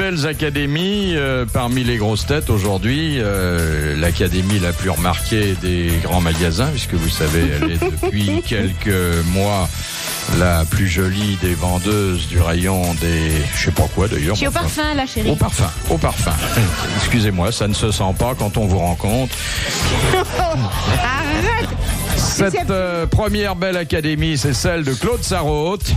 belles académies parmi les grosses têtes aujourd'hui. L'académie la plus remarquée des grands magasins, puisque vous savez, elle est depuis quelques mois la plus jolie des vendeuses du rayon des... je sais pas quoi d'ailleurs. Je suis au parfum là, chérie. Au parfum. Excusez-moi, ça ne se sent pas quand on vous rencontre. Arrête. Cette première belle académie, c'est celle de Claude Sarraute.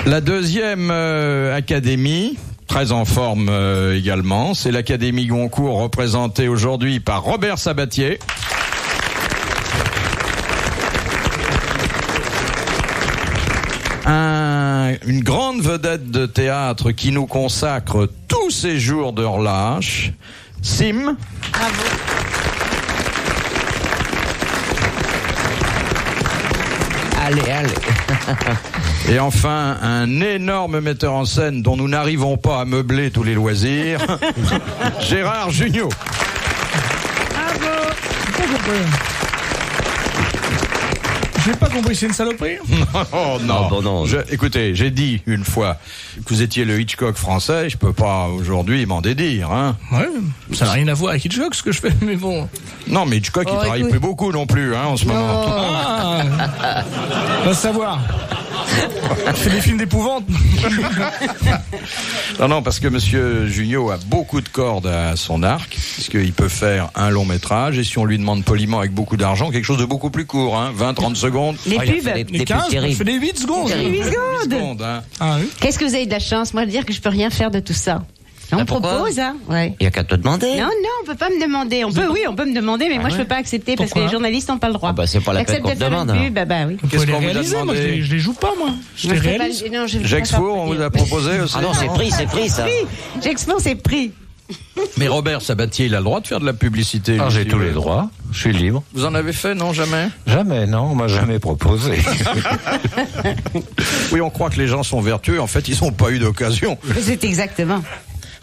La deuxième académie, très en forme également, c'est l'Académie Goncourt, représentée aujourd'hui par Robert Sabatier. Une grande vedette de théâtre qui nous consacre tous ses jours de relâche, Sim. Bravo. Allez. Et enfin, un énorme metteur en scène dont nous n'arrivons pas à meubler tous les loisirs, Gérard Jugnot. J'ai pas compris, c'est une saloperie? Non. Écoutez, j'ai dit une fois que vous étiez le Hitchcock français, je peux pas aujourd'hui m'en dédire, hein. Ouais, ça n'a rien à voir avec Hitchcock ce que je fais, mais bon. Non, mais Hitchcock, il travaille plus beaucoup non plus, hein, en ce moment. Ah, va savoir. Je fais des films d'épouvante. Non, parce que Monsieur Jugnot a beaucoup de cordes à son arc, puisqu'il peut faire un long métrage, et si on lui demande poliment avec beaucoup d'argent, quelque chose de beaucoup plus court, hein, 20-30 secondes. Les pubs. Les 15, je fais des 8 secondes. 8 secondes. Hein. Ah, oui. Qu'est-ce que vous avez de la chance, moi, de dire que je peux rien faire de tout ça. On propose, hein. Ouais. Il y a qu'à te demander. Non, on peut pas me demander. On peut me demander, mais moi, je peux pas accepter parce que les journalistes n'ont pas le droit. Ah bah, c'est pas la peine qu'on te demande. Oui. Qu'est-ce qu'on vous a réaliser, moi, demandé? je les joue pas, moi. Je les réalise. Jacques Four, on vous a proposé aussi. Ah non, c'est pris, ça. Jacques Four, c'est pris. Mais Robert Sabatier, il a le droit de faire de la publicité. J'ai tous les droits, je suis libre. Vous en avez fait, non, jamais? Jamais, non, on m'a jamais proposé. Oui, on croit que les gens sont vertueux, en fait, ils n'ont pas eu d'occasion. C'est exactement.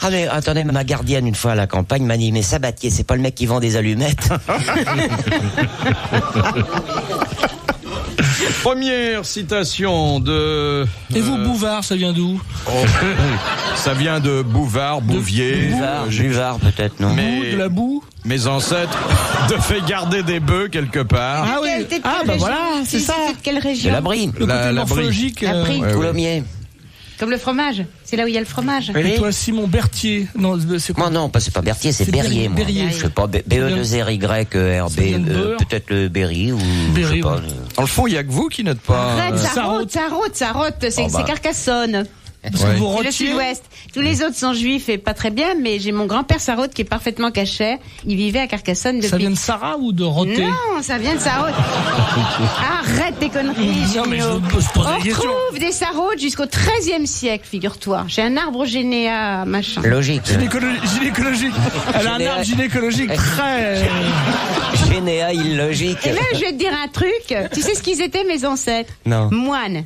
Ah mais attendez, ma gardienne une fois à la campagne m'a dit mais Sabatier, c'est pas le mec qui vend des allumettes. Première citation de... Et vous, Bouvard, ça vient d'où? Ça vient de Bouvard, Bouvier. Buvard peut-être, non? Mais de la boue? Mes ancêtres devaient garder des bœufs quelque part. Ah oui. Ah bah voilà, c'est ça. C'est de quelle région? De la Brie. Le côté morphologique. La Brie. Coulommiers. Comme le fromage. C'est là où il y a le fromage. Et toi, Simon Berthier? Non, c'est quoi? Moi non, c'est pas Berthier, c'est Berrier, moi. Berrier. Je sais pas, BE2RYRB, peut-être le Berry ou je sais pas. Dans le fond, il y a que vous qui n'êtes pas... Arrête, Sarraute. C'est Carcassonne. Parce que vous C'est le retiez. sud-ouest. Tous les autres sont juifs et pas très bien, mais j'ai mon grand-père Sarraute qui est parfaitement caché. Il vivait à Carcassonne depuis... Ça vient de Sarah ou de Roté? Non, ça vient de Sarraute. Arrête tes conneries. Non, mais Junio. je pose On des questions. retrouve des Sarrautes jusqu'au XIIIe siècle, figure-toi. J'ai un arbre généa, machin. Logique. Gynécologique. Elle a un arbre gynécologique très... Généa illogique. Et là, je vais te dire un truc. Tu sais ce qu'ils étaient, mes ancêtres? Non. Moines.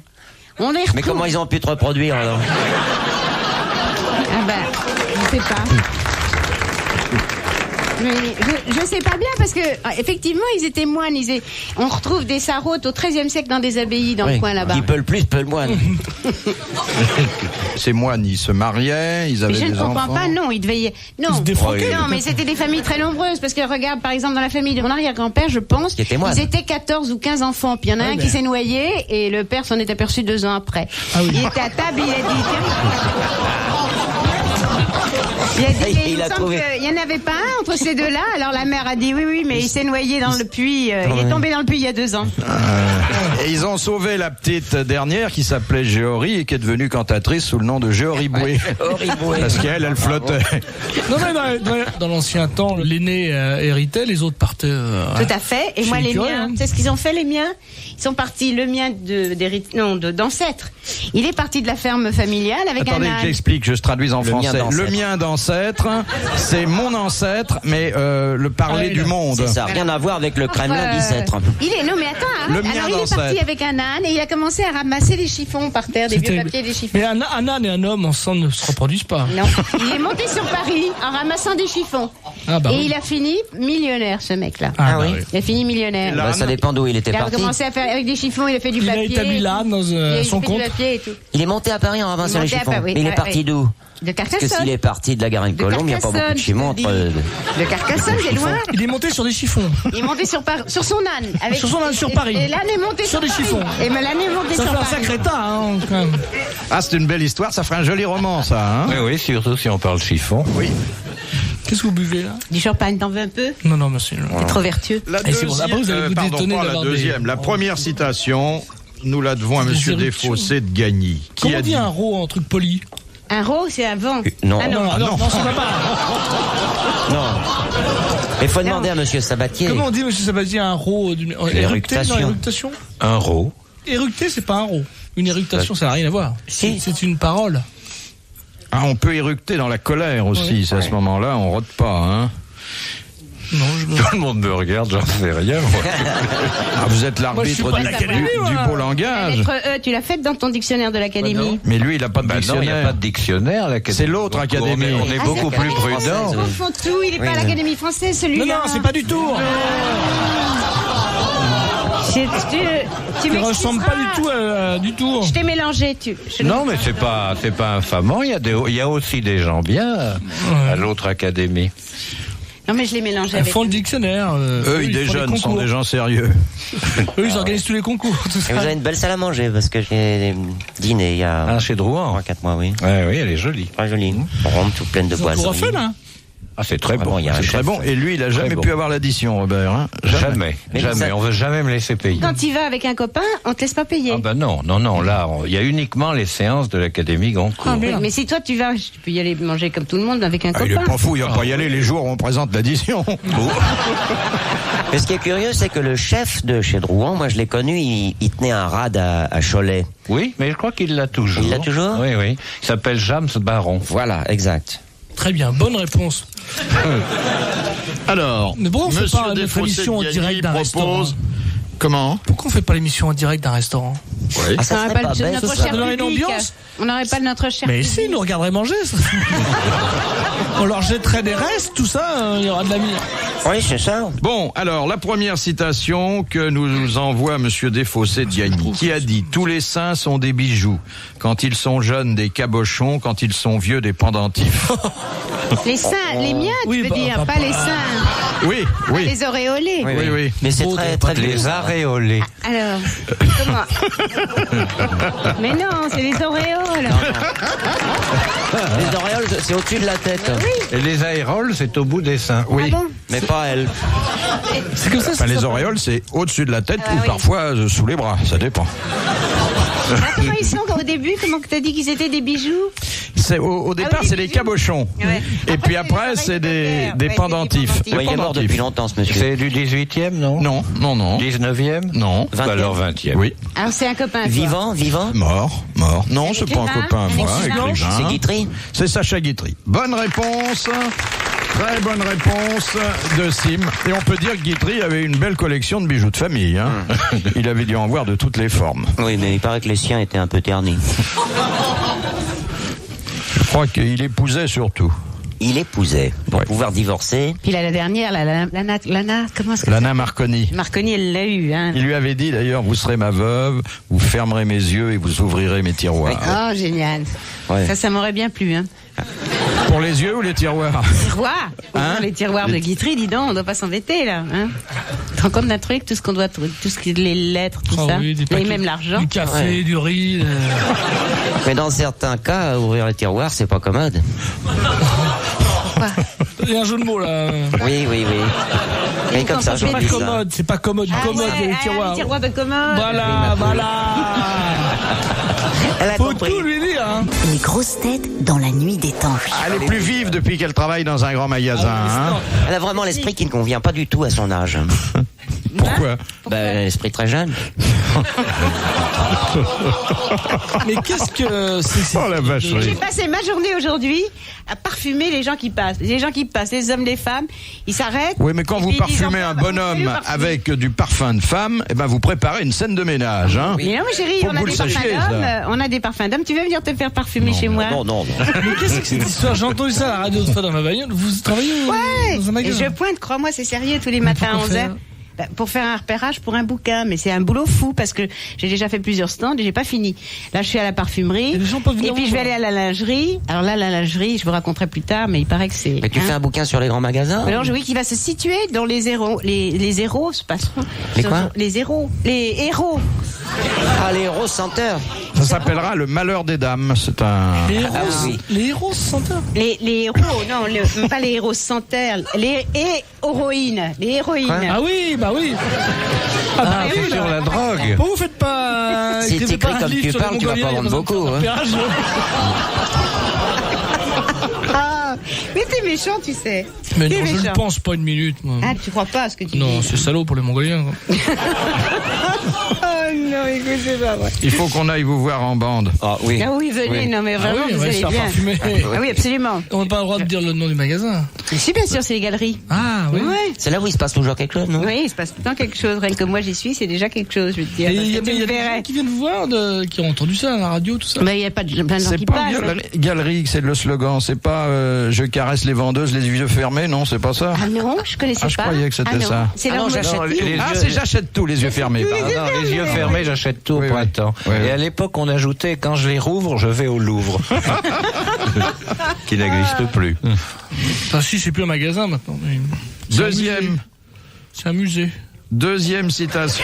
On les retrouve. Mais comment ils ont pu te reproduire alors? Ah ben, je sais pas. Mais je sais pas bien parce que effectivement ils étaient moines. On retrouve des Sarrautes au XIIIe siècle dans des abbayes dans le coin là-bas. Qui peut le plus, peut le moins. Ces moines, ils se mariaient, ils avaient Mais je ne des comprends enfants. pas, non, ils devaient... Non, se défroquaient, non, mais c'était des familles très nombreuses, parce que regarde, par exemple, dans la famille de mon arrière-grand-père, je pense, Qui était moine. ils étaient 14 ou 15 enfants, puis il y en a un qui s'est noyé, et le père s'en est aperçu 2 ans après. Ah oui. Il était à table, il a dit... Il a dit, Il il me a semble trouvé. qu'il n'y en avait pas un entre ces deux-là, alors la mère a dit oui, mais il s'est noyé dans le puits, il est tombé dans le puits il y a 2 ans. Et ils ont sauvé la petite dernière qui s'appelait Géorie et qui est devenue cantatrice sous le nom de Géorie Boué. Parce qu'elle, elle flottait. Non, mais dans l'ancien temps, l'aîné héritait, les autres partaient. Tout à fait. Et chez moi, les les curés, miens, hein. c'est ce qu'ils ont fait, les miens. Ils sont partis, le mien d'ancêtre. Il est parti de la ferme familiale avec Attendez, un âne. j'explique, je traduis en Le mien français. d'ancêtre. Le mien d'ancêtre, c'est mon ancêtre, mais le parler du monde. C'est ça, rien à voir avec le Kremlin d'Icêtre. Il est, non mais attends, hein. Le mien alors il est d'ancêtre. parti avec un âne et il a commencé à ramasser des chiffons par terre, des vieux papiers, des chiffons. Mais un âne et un homme ensemble ne se reproduisent pas. Non, il est monté sur Paris en ramassant des chiffons. Ah bah Et oui. il a fini millionnaire, ce mec-là. Ah oui. Il a fini millionnaire. Bah, ça dépend d'où il était Il a parti. commencé à faire avec des chiffons, il a fait du Il a papier. établi l'âme dans Il a son fait compte. du papier et tout. Il est monté à Paris en ramassant Il est les monté à chiffons. Paris, oui. Mais il est Ah, parti oui. d'où? De Parce que Carcassonne. s'il est parti de la Garenne De Colombe, il n'y a pas beaucoup de Carcassonne, chimons je te entre. De Carcassonne, c'est loin. Il est monté sur des chiffons. Il est monté sur son âne. Sur son âne, sur Paris. Et l'âne est monté Sur des Paris. chiffons. Et l'âne est monté Ça sur fait un Paris. sacré tas, hein, quand même. Ah, c'est une belle histoire, ça ferait un joli roman, ça. Hein Oui, oui, surtout si on parle chiffon. oui. Qu'est-ce que vous buvez là? Du champagne, t'en veux un peu? Non, non, monsieur. T'es trop vertueux. La Et c'est bon, après, vous allez vous pardon, détonner pas la d'avoir des- deuxième. La première citation, nous la devons à Des Monsieur éruptions. Desfossés de Gagny. Qui Comment a on dit dit un rot en truc poli? Un rot, c'est un vent. Non. Ah non. Non, ça va pas. Non. Il faut demander à Monsieur Sabatier. Comment on dit, monsieur Sabatier, un rot d'une érupté, éructation. non, éructation? Un rot. Éructé, c'est pas un rot. Une éructation, ça n'a rien à voir. Si. C'est une parole. Ah, on peut éructer dans la colère aussi. Oui. C'est à ce moment-là, on rote pas. Hein Non, je Tout le monde me regarde, j'en sais rien. Moi. Ah, vous êtes Moi, je suis l'arbitre pas du, à l'académie, du moi. beau La langage. lettre E, tu l'as faite dans ton dictionnaire de l'académie. Mais lui, il a pas de Bah non, il n'y a dictionnaire. pas de dictionnaire. l'Académie. C'est l'autre Donc, académie. On est Ah, beaucoup c'est plus pas l'Académie prudent. française, on confond tout, il est pas à l'Académie française, Non, celui-là. non, c'est pas du tout. Tu Il m'excuseras. ressemble pas du tout. Je t'ai mélangé, Non, mais c'est pas infamant. Il y a aussi des gens bien à l'autre académie. Non, mais je l'ai mélangé Ils avec. font le dictionnaire. Eux, ils font les déjeunent, sont concours. des gens sérieux. Eux, ils organisent tous les concours. Tout Et ça. vous avez une belle salle à manger parce que j'ai dîné il y a Ah, chez Drouin. 3-4 mois, oui. Ouais, oui, elle est jolie. Très jolie. Rome, toute pleine de Ils ont tout boissons. refait, là. Ah, c'est très Vraiment, bon. il y a un C'est chef. très bon. Et lui, il a jamais bon. pu avoir l'addition, Robert. Hein Jamais, Mais jamais. ça- On veut jamais me laisser payer. Quand tu vas avec un copain, on te laisse pas payer. Ah ben non. Là, il y a uniquement les séances de l'Académie Goncourt. Oui, mais si toi tu vas, tu peux y aller manger comme tout le monde avec un Ah, il est copain. pas fou, il va pas y aller les jours où on présente l'addition. Mais ce qui est curieux, c'est que le chef de chez Drouan, moi je l'ai connu, il tenait un rad à Cholet. Oui, mais je crois qu'il l'a toujours. Il l'a toujours Oui, oui. Il s'appelle James Baron. Voilà, exact. Très bien, bonne réponse. Alors, Mais pourquoi on fait Monsieur pas notre Desfossés émission en de Gagny direct d'un propose... Comment Pourquoi on fait pas l'émission en direct d'un restaurant? Oui. Ah, ça On serait n'aurait pas pas bête, notre ça. cher donnerait une public. ambiance. On n'aurait pas notre cher Mais public. si, ils nous regarderaient manger. Ça. On leur jetterait des restes, tout ça, il y aura de la mie. Oui, c'est ça. Bon, alors, la première citation que nous envoie Monsieur Desfossés de Gagny, qui a dit « Tous les saints sont des bijoux. Quand ils sont jeunes, des cabochons. Quand ils sont vieux, des pendentifs. Les seins, les miens, tu Oui, veux bah, dire, bah, pas les seins, » Oui, pas oui. les auréolés. Oui, oui. Mais c'est Beau, très, pas très Les aréolés. Alors, comment Mais non, c'est les auréoles. Les auréoles, c'est au-dessus de la tête. Et les aéroles, c'est au bout des seins. Oui. Ah bon Mais pas elle. C'est comme ça. Enfin, les auréoles, c'est au-dessus de la tête Ah ou oui. parfois sous les bras, ça dépend. Comment ils sont au début? Comment que t'as dit qu'ils étaient des bijoux? Au départ, oui, c'est des des bijoux. cabochons. Ouais. Et puis Après, après, c'est c'est des des oreilles de terre. Ouais, pendentifs. c'est des Des Ouais, il est mort pendentifs. depuis longtemps, ce monsieur. C'est du 18e, non Non, non, non. 19e Non. Bah 20e. alors 20e. Oui. Alors c'est un copain. toi. Vivant, vivant. Mort. Non, Un c'est pas un écrivain, copain à un moi, écrivain. écrivain. C'est Guitry. C'est Sacha Guitry. Bonne réponse. Très bonne réponse de Sim. Et on peut dire que Guitry avait une belle collection de bijoux de famille. Hein. Il avait dû en voir de toutes les formes. Oui, mais il paraît que les siens étaient un peu ternis. Je crois qu'il épousait surtout. Il épousait pour Ouais. pouvoir divorcer. Puis là, la dernière, Lana, comment est-ce que Lana Marconi. Marconi, elle l'a eu, hein. Il lui avait dit d'ailleurs, vous serez ma veuve, vous fermerez mes yeux et vous ouvrirez mes tiroirs. Oh, génial. Ouais. Ça m'aurait bien plu, hein. Pour les yeux ou les tiroirs? Tiroirs. Hein Les tiroirs de Guitry, dis donc, on doit pas s'embêter, là, hein. Tu te rends compte d'un truc, tout ce qu'on doit, tout ce qui est les lettres, tout Oh ça. oui, des Et paquets- même l'argent. Du café, Ouais. du riz. Mais dans certains cas, ouvrir les tiroirs, c'est pas commode. Il y a un jeu de mots là. Oui, oui, oui. Mais comme ça, C'est j'en C'est pas dis ça. commode, c'est pas commode. Ah, Commode, ouais, il y a les ah, tiroirs. les tiroirs de commode. Voilà, voilà. Elle a Faut compris. tout lui dire, hein. Les grosses têtes dans la nuit des temps. Elle est plus vive depuis qu'elle travaille dans un grand magasin. Hein. Elle a vraiment l'esprit qui ne convient pas du tout à son âge. Pourquoi? L'esprit très jeune. Mais qu'est-ce que c'est Oh la vacherie. J'ai passé ma journée aujourd'hui à parfumer les gens qui passent. Les gens qui passent, les hommes, les femmes, ils s'arrêtent. Oui, mais quand et vous puis ils disent parfumez enfin, un on peut bonhomme le parfumer. avec du parfum de femme, eh ben vous préparez une scène de ménage, hein. Mais non, mais chérie, Faut on que a vous des le parfums sachiez, d'hommes. ça. On a des parfums d'hommes. Tu veux venir te faire parfumer chez moi? Non. Mais qu'est-ce que c'est cette histoire? J'ai entendu ça à la radio une fois dans ma bagnole. Vous travaillez dans un Et magasin? je pointe, crois-moi, c'est sérieux, tous les matins à pourquoi 11h. Pour faire un repérage pour un bouquin, mais c'est un boulot fou parce que j'ai déjà fait plusieurs stands et j'ai pas fini. Là, je suis à la parfumerie Et les gens peuvent venir et puis je vais aller à la lingerie. Alors là, la lingerie, je vous raconterai plus tard, mais il paraît que c'est. Mais tu fais un bouquin sur les grands magasins? Alors oui, qui va se situer dans les héros, les héros, c'est pas ça. Les quoi? Les héros, les héros. Ah, les héros senteurs. Ça s'appellera Le Malheur des Dames. C'est un... Les héros, oui. les héros senteurs. Les héros, non, pas les héros sans terre, les héroïnes, les héroïnes. Quoi? Ah oui, bah oui. Ah bah oui, C'est sur là. la drogue. Pourquoi vous faites pas Si écrivez t'écris pas un comme livre tu sur les parles, tu vas pas Mongoliens, vendre il y a beaucoup, besoin de hein. repérage. Ah, mais t'es méchant, tu sais. Mais T'es non, je méchant. ne pense pas une minute, moi. Ah, tu crois pas à ce que tu Non, dis? c'est salaud pour les Mongoliens. Quoi. Oh non, écoute, c'est pas vrai. Il faut qu'on aille vous voir en bande. Ah oui. Ah oui, venez, non mais Ah vraiment, oui, on vous va se allez faire bien. parfumer. Ah oui, absolument. On n'a pas le droit de dire le nom du magasin. Si, bien sûr, c'est les galeries. Ah oui. Ouais. C'est là où il se passe toujours quelque chose, non? Oui, il se passe tout le temps quelque chose. Rien que moi, j'y suis, c'est déjà quelque chose, je veux te dire. Et Parce il y a, que tu il y a me des gens verrais. qui viennent vous voir, qui ont entendu ça à la radio, tout ça. Bah, il n'y a pas de plein de gens C'est qui pas passent. galerie, c'est le slogan. C'est pas je caresse les vendeuses les yeux fermés, non, c'est pas ça. Ah non, je connaissais Ah, je pas. croyais que c'était non. ça. C'est Ah leur non, mot de j'achète châtiment. les Ah, yeux- c'est j'achète tout les yeux fermés. pardon. Non, les yeux fermés, j'achète tout au Oui, oui. printemps. Oui, oui. Et à l'époque, on ajoutait, quand je les rouvre, je vais au Louvre. Qui n'existe plus. Enfin, si, c'est plus un magasin maintenant. mais c'est un musée. C'est un musée. Deuxième citation.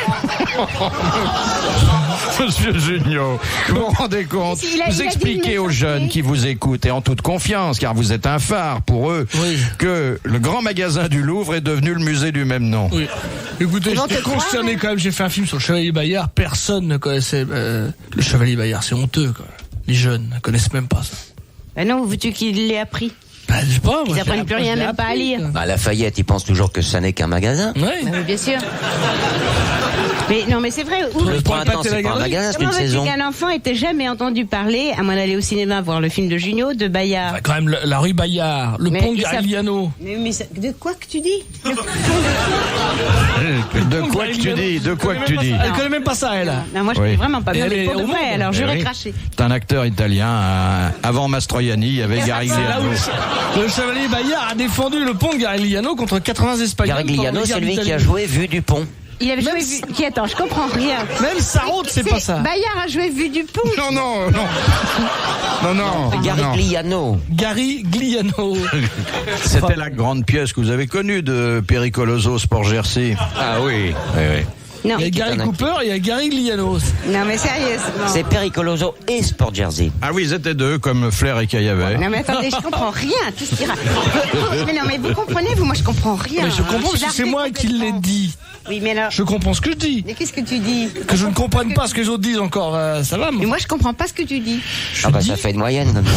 Monsieur Junio, vous vous rendez compte? Il a Vous dit une expliquez aux méchanceté. jeunes qui vous écoutent et en toute confiance, car vous êtes un phare pour eux, Oui. que le grand magasin du Louvre est devenu le musée du même nom. Oui. Écoutez, Ils vont j'étais te croire, consterné hein. quand même. J'ai fait un film sur le Chevalier Bayard. Personne ne connaissait le Chevalier Bayard. C'est honteux, quoi. Les jeunes ne connaissent même pas ça. Bah non, veux-tu qu'il l'ait appris? Bah, je sais pas. moi, Ils je apprennent l'ai plus appris, rien, je l'ai même pas à appris, lire. quoi. Bah, Lafayette, il pense toujours que ça n'est qu'un magasin. Ouais. Bah oui, bien sûr. Mais non, mais c'est vrai. Où Le printemps, épater la c'est pas un galerie. magasin, c'est Comment une veux-tu saison. qu'un enfant ait jamais entendu parler, à moins d'aller au cinéma voir le film de Junio, de Bayard? Enfin, quand même, la rue Bayard, le Mais pont de ils savent- Garigliano. Mais de quoi que tu dis? De quoi que tu dis? De quoi que tu dis? Elle connaît même pas ça, elle. Non, moi je Oui. connais vraiment pas bien, Elle mais est pour de au vrai, monde. alors j'aurais oui. craché. C'est un acteur italien. Avant Mastroianni, il y avait C'est là Garigliano. où le Chevalier Bayard a défendu le pont de Garigliano contre 80 Espagnols. Garigliano, pendant les c'est guerres lui qui a d'Italie. joué Vue du Pont. Il avait joué Même vu... Qui attends, je comprends rien. Même Sarraute, c'est pas ça. Bayard a joué Vue du Pont. Non, non, non. Non, non. non. Garigliano. Garigliano. C'était la grande pièce que vous avez connue de Pericoloso Sport Jersey. Ah oui, oui, oui. Non, Il y a Gary Cooper et il y a Garigliano. non mais sérieusement. C'est Pericoloso et Sport Jersey. Ah oui, ils étaient deux, comme Flair et Caillavet. Non mais attendez, je comprends rien. Tout ce qu'il mais non mais vous comprenez, vous, moi je comprends rien. Mais je comprends parce que suis c'est moi qui l'ai dit. Oui, mais alors. Je comprends ce que je dis. Mais qu'est-ce que tu dis? Que je ne comprenne pas ce que les autres disent encore, ça va. Mais moi je comprends pas ce que tu dis. Ah bah ça fait une moyenne comme ça.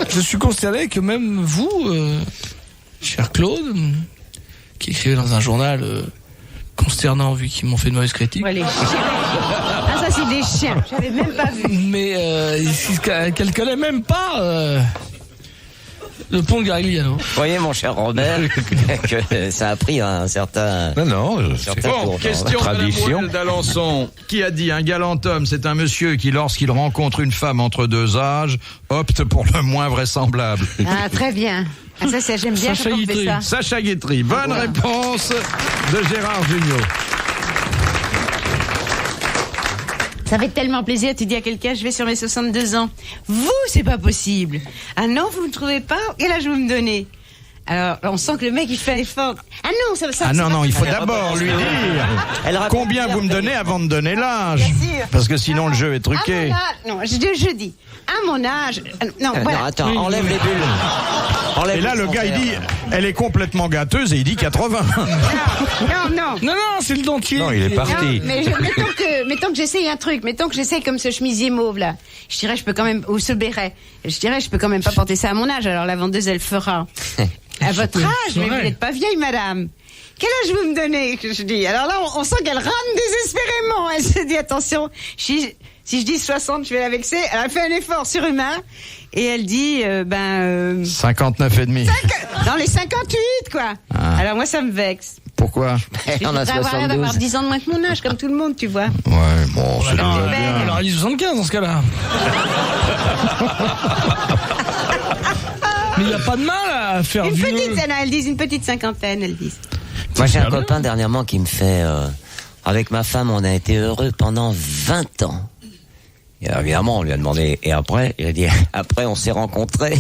Je suis consterné que même vous, cher Claude, qui écrivait dans un journal consternant vu qu'ils m'ont fait de mauvaises critiques, Ouais, les chiens. Ah ça c'est des chiens. J'avais même pas vu. mais qu'elle connaît même pas le pont de Garigliano. Vous voyez, mon cher Robert, que ça a pris un certain... Non, non, certain Bon, tournant. question Tradition. de d'Alençon. Qui a dit un galant homme, c'est un monsieur qui, lorsqu'il rencontre une femme entre deux âges, opte pour le moins vraisemblable. Ah très bien. Ah ça j'aime bien Sacha quand on fait Guitry. ça. Sacha Guitry. Bonne réponse de Gérard Jugnot. Ça fait tellement plaisir, tu dis à quelqu'un, je vais sur mes 62 ans. Vous, c'est pas possible. Ah non, vous ne trouvez pas? Quel âge vous me donnez? Alors, on sent que le mec, il fait un effort. Ah non, ça Ah c'est non, pas non, il faut possible. d'abord lui dire Elle répond combien bien, vous me donnez avant de donner l'âge. Bien sûr. Parce que sinon le jeu est À truqué. mon âge, non, je dis, à mon âge, non, voilà. Non, attends, enlève les bulles. Enlève Et là, les le gars, il dit, frontières. elle est complètement gâteuse et il dit 80. Non. Non, c'est le dentier. Non, il est Non, parti. mais mettons que j'essaye un truc, mettons que j'essaye comme ce chemisier mauve là. Je dirais, je peux quand même, ou ce béret. Je dirais, je peux quand même pas porter ça à mon âge. Alors la vendeuse, elle fera. À votre âge, mais vous vrai. n'êtes pas vieille, madame. quel âge vous me donnez? Je dis. Alors là, on sent qu'elle rame désespérément. Elle se dit, attention, si je dis 60, je vais la vexer. Elle a fait un effort surhumain. Et elle dit, 59 et demi. Dans les 58, quoi. Ah. Alors moi, ça me vexe. Pourquoi? On a Avoir l'air d'avoir 72. 10 ans de moins que mon âge, comme tout le monde, tu vois. Ouais, bon, c'est Alors, déjà belle. bien. alors, il dit 75 dans ce cas-là. Mais il n'y a pas de mal à faire Une vieux. petite, elles disent une petite cinquantaine, elles disent. Moi, j'ai un super bien. copain dernièrement qui me fait... avec ma femme, on a été heureux pendant 20 ans. Et alors, évidemment, on lui a demandé... Et après, il a dit... Après, on s'est rencontrés.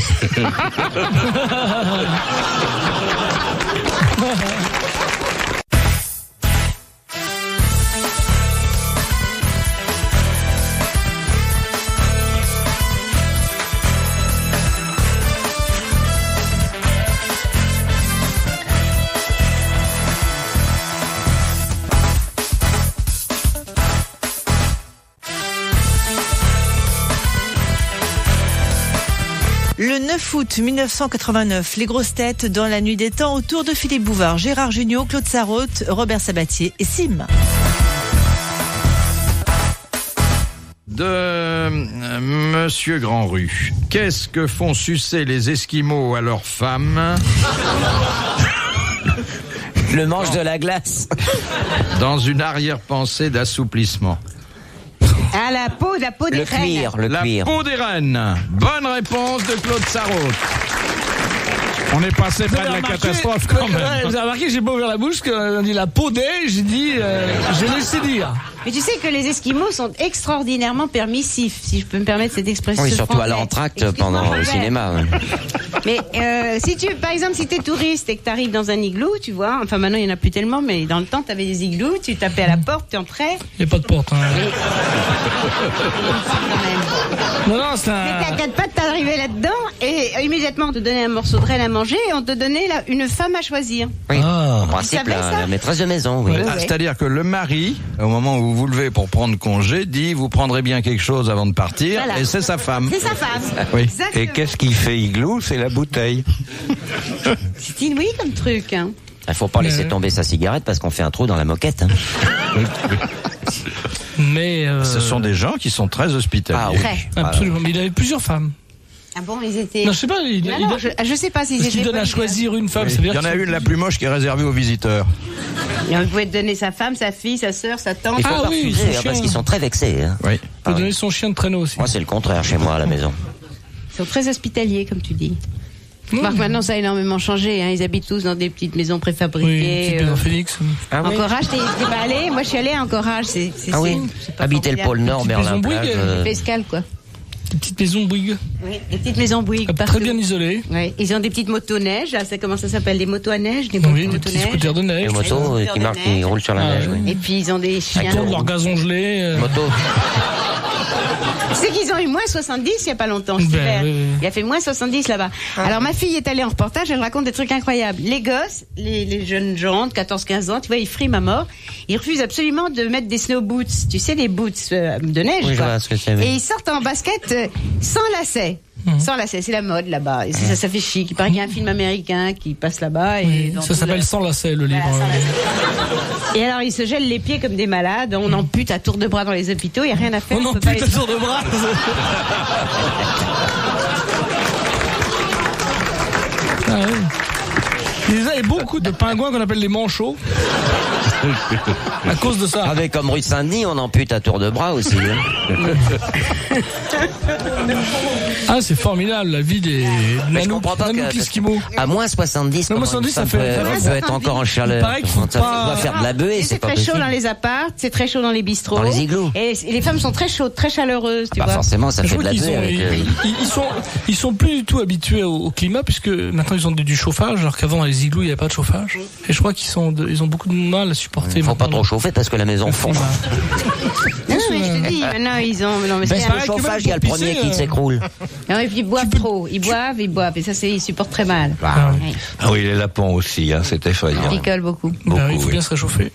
Le 9 août 1989, les grosses têtes dans la nuit des temps autour de Philippe Bouvard, Gérard Jugnot, Claude Sarraute, Robert Sabatier et Sim. De Monsieur Grandrue. Qu'est-ce que font sucer les Esquimaux à leurs femmes Le manche de la glace. dans une arrière-pensée d'assouplissement? Ah, la peau des Le reines. cuir, le La cuir. peau des rennes. Bonne réponse de Claude Sarraute. On est passé près de la catastrophe quand Ouais, même. vous avez remarqué que j'ai pas ouvert la bouche, quand on dit la peau des, j'ai dit, j'ai laissé dire. Mais tu sais que les Esquimaux sont extraordinairement permissifs, si je peux me permettre cette expression. Oui, surtout à française. l'entracte Excuse-moi, pendant le Robert. cinéma. Ouais. Mais si tu, par exemple, si t'es touriste et que t'arrives dans un igloo, tu vois, enfin maintenant il y en a plus tellement, mais dans le temps t'avais des igloos, tu tapais à la porte, tu entrais. Il n'y a pas de porte. Hein. Quand même. Non, non, c'est T'étais à un... quatre pattes, t'arrivais là-dedans et immédiatement on te donnait un morceau de reine à manger et on te donnait une femme à choisir. Oui. Ah. En principe, savais ça la maîtresse de maison, oui. Ouais. Ah, c'est-à-dire que le mari, au moment où vous vous levez pour prendre congé, dit vous prendrez bien quelque chose avant de partir, Voilà. et c'est sa femme. C'est sa femme. Oui. Exactement. Et qu'est-ce qui fait igloo? C'est la bouteille. C'est inouï comme truc. Hein. Il faut pas laisser tomber sa cigarette parce qu'on fait un trou dans la moquette. Hein. Mais... Ce sont des gens qui sont très hospitaliers. Ah oui. Très. Absolument, mais il avait plusieurs femmes. Ah bon, ils étaient. Non, je sais pas, Non, je sais pas s'ils Parce étaient. qu'il donne à pas- choisir une femme, Oui. ça veut dire Il y en a que- une, la plus moche, qui est réservée aux visiteurs. Il pouvait te donner sa femme, sa fille, sa sœur, sa tante. Il faut Ah pas oui, refuser, son hein, parce chien. qu'ils sont très vexés. Hein. Oui. peut donner son chien de traîneau aussi. Moi, c'est le contraire chez moi à la maison. Ils sont très hospitaliers, comme tu dis. Remarque, maintenant, ça a énormément changé. Hein. Ils habitent tous dans des petites maisons Oui, préfabriquées. type dans Phoenix. Ah oui. Encourage, t'es pas allé? Moi, je suis allée à Encourage. C'est Ah oui. simple, c'est pas Habiter le pôle formidable. Nord, Petite Berlin maison plage. Bouygues. Fait escale, quoi. Des petites maisons Bouygues. Oui, des petites maisons Bouygues. Très partout. bien isolées. Ouais. Ils ont des petites motos-neige. Ah, ça, comment ça s'appelle? Des motos à neige? Des Oui, des motos petits neige. scooters de neige. Les motos Ouais, qui de marquent, qui neige. roulent sur la Ah, neige. oui. Oui. Et puis, ils ont des chiens. Avec Ils ont leur gazon gelé. Moto. Tu sais qu'ils ont eu moins 70 il y a pas longtemps, cet Ben, hiver. oui, oui. Il a fait moins 70 là-bas. Alors ma fille est allée en reportage, elle raconte des trucs incroyables. Les gosses, les jeunes gens de 14-15 ans, tu vois, ils friment à mort. Ils refusent absolument de mettre des snow boots, tu sais, des boots de neige. Oui, je quoi. vois ce que c'est, oui. Et ils sortent en basket sans lacets. Sans lacets, c'est la mode là-bas. Et ça fait chic. Il paraît qu'il y a un film américain qui passe là-bas. Et Oui, dans ça tout s'appelle le- Sans lacets, le livre. Voilà, sans lacets. Et alors ils se gèlent les pieds comme des malades. On ampute à tour de bras dans les hôpitaux. Il n'y a rien à faire. On en peut pas pute à les- tour de bras. Ah oui. Ils avaient beaucoup de pingouins qu'on appelle les manchots. À cause de ça. Avec comme rue Saint-Denis, on ampute à tour de bras aussi. Hein. Ah, c'est formidable, la vie des Mais je comprends pas Nanook que- Esquimaux. À moins 70, Non, comment moins 70, une femme ça fait- peut, moins peut 70. être encore en chaleur. Il paraît qu'il faut Ça pas- doit faire de la beuh et Et c'est c'est pas très chaud possible. dans les apparts, c'est très chaud dans les bistrots. Dans les igloos. Et les femmes sont très chaudes, très chaleureuses, tu Bah vois. forcément, ça Je fait de crois la qu'ils beuh ont- avec... ils sont plus du tout habitués au climat puisque maintenant ils ont du chauffage alors qu'avant dans les igloos il n'y avait pas de chauffage. Et je crois qu'ils ont beaucoup de mal à supporter. Faut pas maintenant trop chauffer parce que la maison le fond. climat. Non, mais je te dis, maintenant ils ont. Non, mais Ben, c'est c'est un- le pareil que chauffage, même il y a le pour premier pisser, qui s'écroule. Non, et puis ils boivent trop. Ils boivent. Et ça, ils supportent très mal. Ah oui. Ouais. Ah oui, les lapons aussi, hein, c'est effrayant. Ils picolent beaucoup. Ben, il faut oui. bien se réchauffer.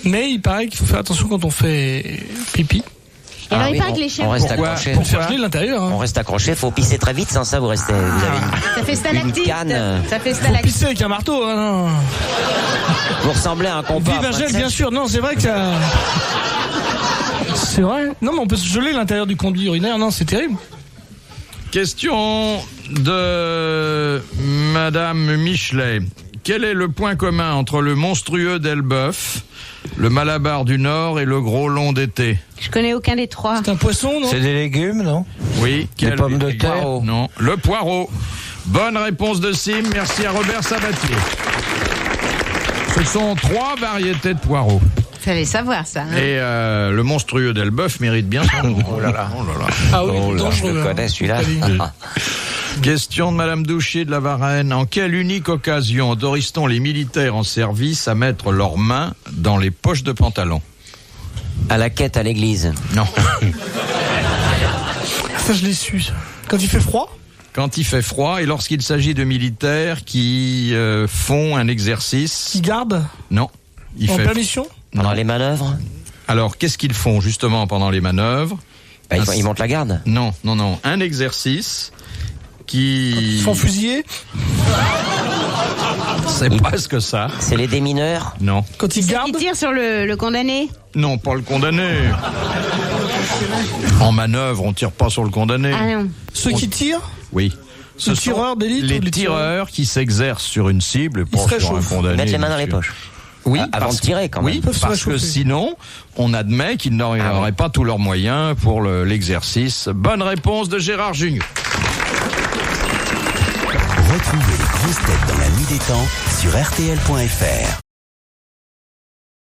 Mais il paraît qu'il faut faire attention quand on fait pipi. Et alors, il oui, paraît que les chiens. on reste Pourquoi accroché. Pour faire geler l'intérieur. On Hein. reste accroché, faut pisser très vite, sans ça vous restez. Vous avez Ça fait une stalactite. canne. Ça fait Faut stalactite. pisser avec un marteau. Hein, non. Vous ressemblez à un compas. Vive un gel, bien sûr. Non, c'est vrai que ça. C'est vrai. Non, mais on peut se geler l'intérieur du conduit urinaire. Non, c'est terrible. Question de Madame Michelet. Quel est le point commun entre le monstrueux d'Elbeuf, le Malabar du Nord et le gros long d'été? Je connais aucun des trois. C'est un poisson, non? C'est des légumes, non? Oui. Des pommes de terre? Poireau. Non. Le poireau. Bonne réponse de Sim. Merci à Robert Sabatier. Ce sont 3 variétés de poireaux. Fallait savoir ça. Hein. Et le monstrueux d'Elbeuf mérite bien son nom. Oh là là. Oh là là. Ah oui, Oh là, je dangereux, le hein. connais celui-là. Question de Madame Douchier de la Varenne. En quelle unique occasion autorise-t-on les militaires en service à mettre leurs mains dans les poches de pantalon? À la quête à l'église. Non. Ça, je l'ai su. Quand il fait froid? Quand il fait froid et lorsqu'il s'agit de militaires qui font un exercice. Qui garde? Non. Il En fait. permission? Pendant les manœuvres, Alors, qu'est-ce qu'ils font justement pendant les manœuvres? bah, ils montent la garde. Non. Un exercice qui. Ils sont fusillés? C'est presque ça. C'est les démineurs. Non. Quand ils Qui gardent? tire sur le condamné. Non, pas le condamné. En manœuvre, on tire pas sur le condamné. Ah non. Ceux qui tirent? Oui. Les tireurs d'élite Les ou les tireurs qui s'exercent sur une cible et Ils pas se sur un réchauffent. condamné. Mettre les mains dans bien les sûr. poches. Oui, Avant de tirer, quand même. Oui, Ils peuvent se parce que réchauffer. sinon, on admet qu'ils n'auraient Ah ouais. pas tous leurs moyens pour l'exercice. Bonne réponse de Gérard Junior. Retrouvez les grosses têtes dans la nuit des temps sur RTL.fr.